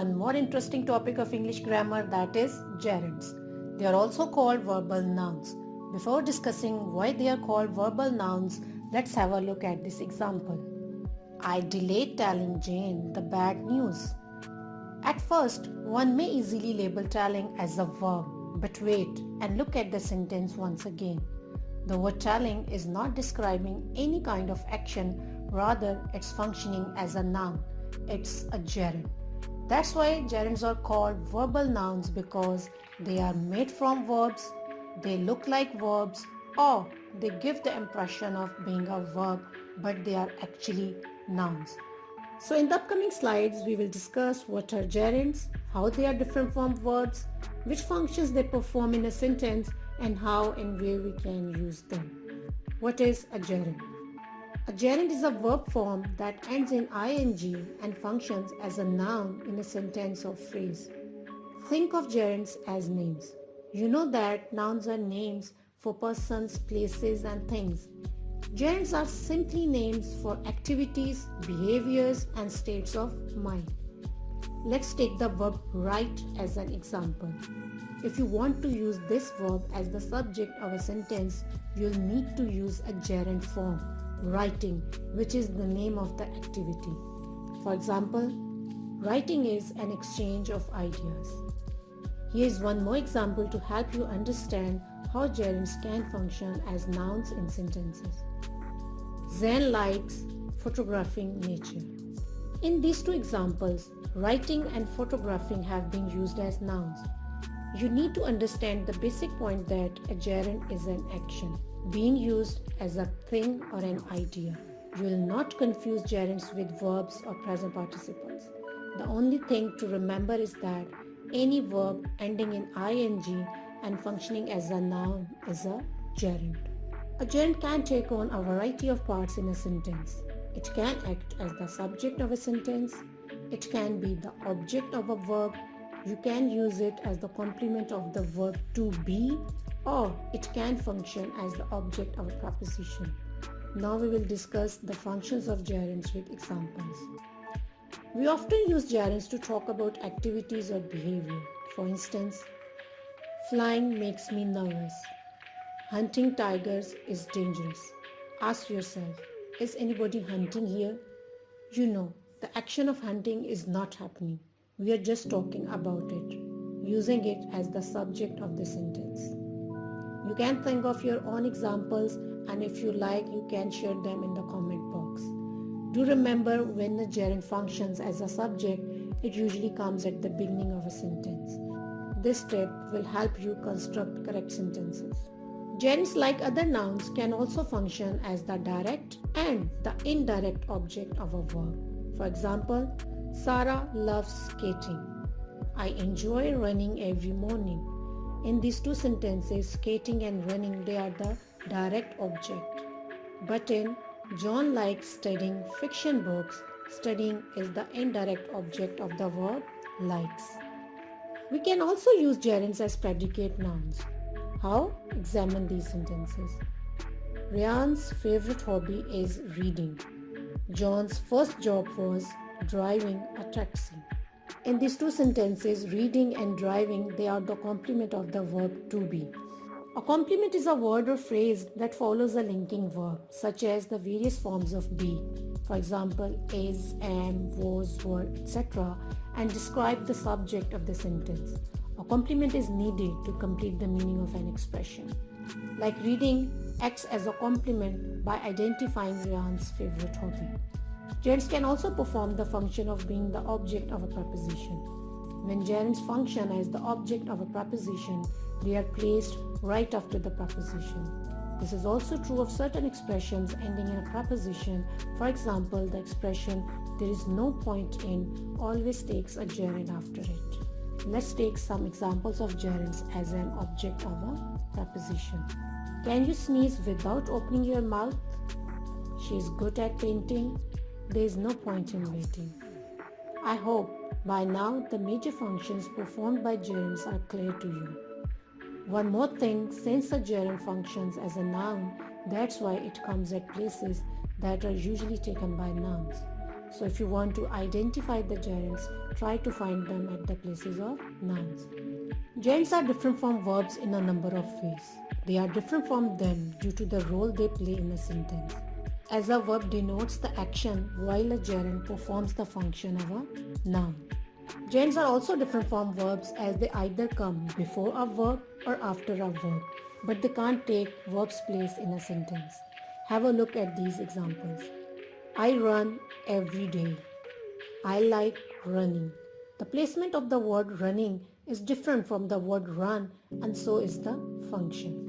one more interesting topic of English grammar, that is gerunds. They are also called verbal nouns. Before discussing why they are called verbal nouns, let's have a look at this example. I delayed telling Jane the bad news. At first, one may easily label telling as a verb, but wait and look at the sentence once again. The word telling is not describing any kind of action, rather it's functioning as a noun. It's a gerund. That's why gerunds are called verbal nouns, because they are made from verbs, they look like verbs, or they give the impression of being a verb, but they are actually nouns. So in the upcoming slides, we will discuss what are gerunds, how they are different from verbs, which functions they perform in a sentence, and how and where we can use them. What is a gerund? A gerund is a verb form that ends in ing and functions as a noun in a sentence or phrase. Think of gerunds as names. You know that nouns are names for persons, places, and things. Gerunds are simply names for activities, behaviors, and states of mind. Let's take the verb write as an example. If you want to use this verb as the subject of a sentence, you'll need to use a gerund form, writing, which is the name of the activity. For example, writing is an exchange of ideas. Here is one more example to help you understand how gerunds can function as nouns in sentences. Zen likes photographing nature. In these two examples, writing and photographing have been used as nouns. You need to understand the basic point that a gerund is an action being used as a thing or an idea. You will not confuse gerunds with verbs or present participles. The only thing to remember is that any verb ending in ing and functioning as a noun is a gerund. A gerund can take on a variety of parts in a sentence. It can act as the subject of a sentence. It can be the object of a verb. You can use it as the complement of the verb to be, or it can function as the object of a preposition. Now we will discuss the functions of gerunds with examples. We often use gerunds to talk about activities or behavior. For instance, flying makes me nervous. Hunting tigers is dangerous. Ask yourself, is anybody hunting here? You know, the action of hunting is not happening. We are just talking about it, using it as the subject of the sentence. You can think of your own examples, and if you like, you can share them in the comment box. Do remember, when the gerund functions as a subject, it usually comes at the beginning of a sentence. This step will help you construct correct sentences. Gerunds, like other nouns, can also function as the direct and the indirect object of a verb. For example, Sarah loves skating. I enjoy running every morning. In these two sentences, skating and running, they are the direct object. But in John likes studying fiction books, studying is the indirect object of the verb likes. We can also use gerunds as predicate nouns. How? Examine these sentences. Ryan's favorite hobby is reading. John's first job was driving a taxi. In these two sentences, reading and driving, they are the complement of the verb to be. A complement is a word or phrase that follows a linking verb, such as the various forms of be. For example, is, am, was, were, etc., and describe the subject of the sentence. A complement is needed to complete the meaning of an expression. Like reading acts as a complement by identifying Ryan's favorite hobby. Gerunds can also perform the function of being the object of a preposition. When gerunds function as the object of a preposition, they are placed right after the preposition. This is also true of certain expressions ending in a preposition. For example, the expression "there is no point in" always takes a gerund after it. Let's take some examples of gerunds as an object of a preposition. Can you sneeze without opening your mouth? She is good at painting. There is no point in waiting. I hope by now the major functions performed by gerunds are clear to you. One more thing, since a gerund functions as a noun, that's why it comes at places that are usually taken by nouns. So if you want to identify the gerunds, try to find them at the places of nouns. Gerunds are different from verbs in a number of ways. They are different from them due to the role they play in a sentence. As a verb denotes the action, while a gerund performs the function of a noun. Gerunds are also different from verbs as they either come before a verb or after a verb, but they can't take verb's place in a sentence. Have a look at these examples. I run every day. I like running. The placement of the word running is different from the word run, and so is the function.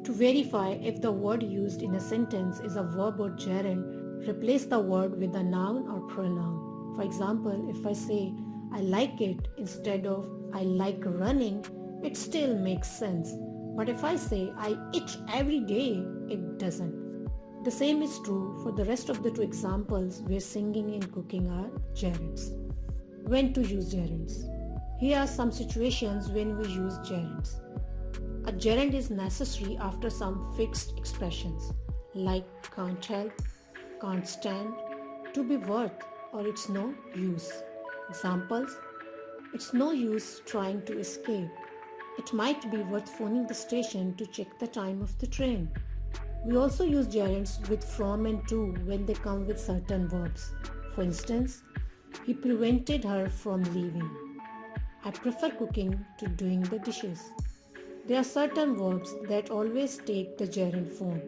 To verify if the word used in a sentence is a verb or gerund, replace the word with a noun or pronoun. For example, if I say I like it instead of I like running, it still makes sense. But if I say I itch every day, it doesn't. The same is true for the rest of the two examples where singing and cooking are gerunds. When to use gerunds? Here are some situations when we use gerunds. A gerund is necessary after some fixed expressions like can't help, can't stand, to be worth, or it's no use. Examples: it's no use trying to escape. It might be worth phoning the station to check the time of the train. We also use gerunds with from and to when they come with certain verbs. For instance, he prevented her from leaving. I prefer cooking to doing the dishes. There are certain verbs that always take the gerund form.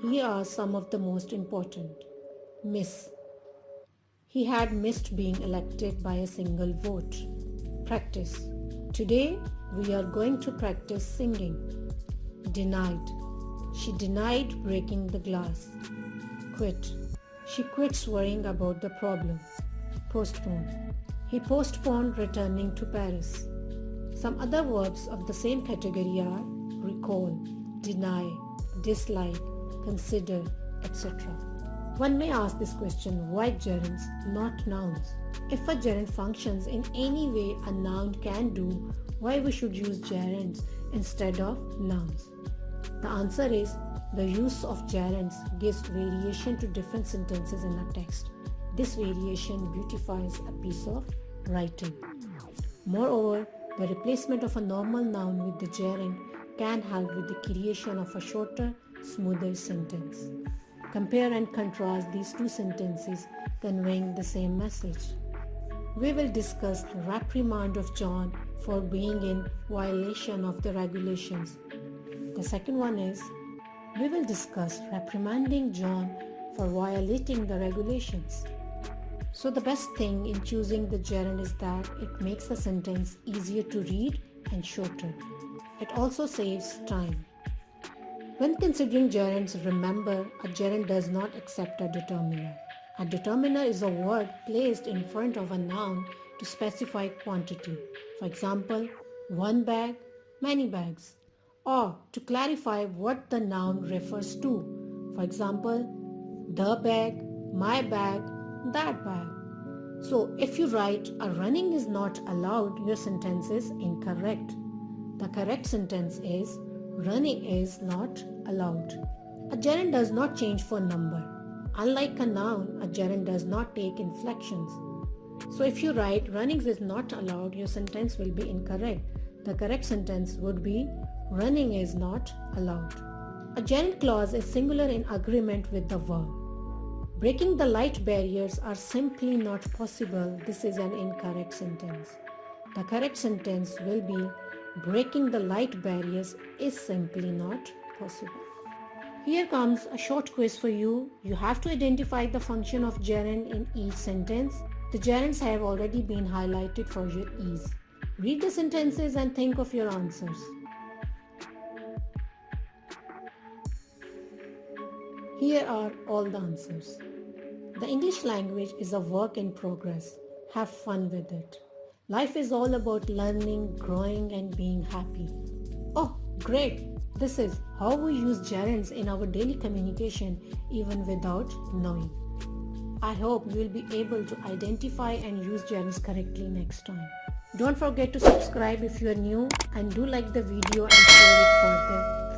Here are some of the most important. Miss. He had missed being elected by a single vote. Practice. Today we are going to practice singing. Denied. She denied breaking the glass. Quit. She quits worrying about the problem. Postpone. He postponed returning to Paris. Some other verbs of the same category are recall, deny, dislike, consider, etc. One may ask this question, why gerunds, not nouns? If a gerund functions in any way a noun can do, why we should use gerunds instead of nouns? The answer is the use of gerunds gives variation to different sentences in a text. This variation beautifies a piece of writing. Moreover, the replacement of a normal noun with the gerund can help with the creation of a shorter, smoother sentence. Compare and contrast these two sentences conveying the same message. We will discuss the reprimand of John for being in violation of the regulations. The second one is, we will discuss reprimanding John for violating the regulations. So the best thing in choosing the gerund is that it makes the sentence easier to read and shorter. It also saves time. When considering gerunds, remember a gerund does not accept a determiner. A determiner is a word placed in front of a noun to specify quantity. For example, one bag, many bags. Or to clarify what the noun refers to. For example, the bag, my bag, that bag. So if you write a running is not allowed, your sentence is incorrect. The correct sentence is running is not allowed. A gerund does not change for number. Unlike a noun, a gerund does not take inflections. So if you write running is not allowed, your sentence will be incorrect. The correct sentence would be running is not allowed. A gerund clause is singular in agreement with the verb. Breaking the light barriers are simply not possible. This is an incorrect sentence. The correct sentence will be breaking the light barriers is simply not possible. Here comes a short quiz for you. You have to identify the function of gerund in each sentence. The gerunds have already been highlighted for your ease. Read the sentences and think of your answers. Here are all the answers. The English language is a work in progress. Have fun with it. Life is all about learning, growing, and being happy. Oh, great! This is how we use gerunds in our daily communication even without knowing. I hope you will be able to identify and use gerunds correctly next time. Don't forget to subscribe if you are new and do like the video and share it further.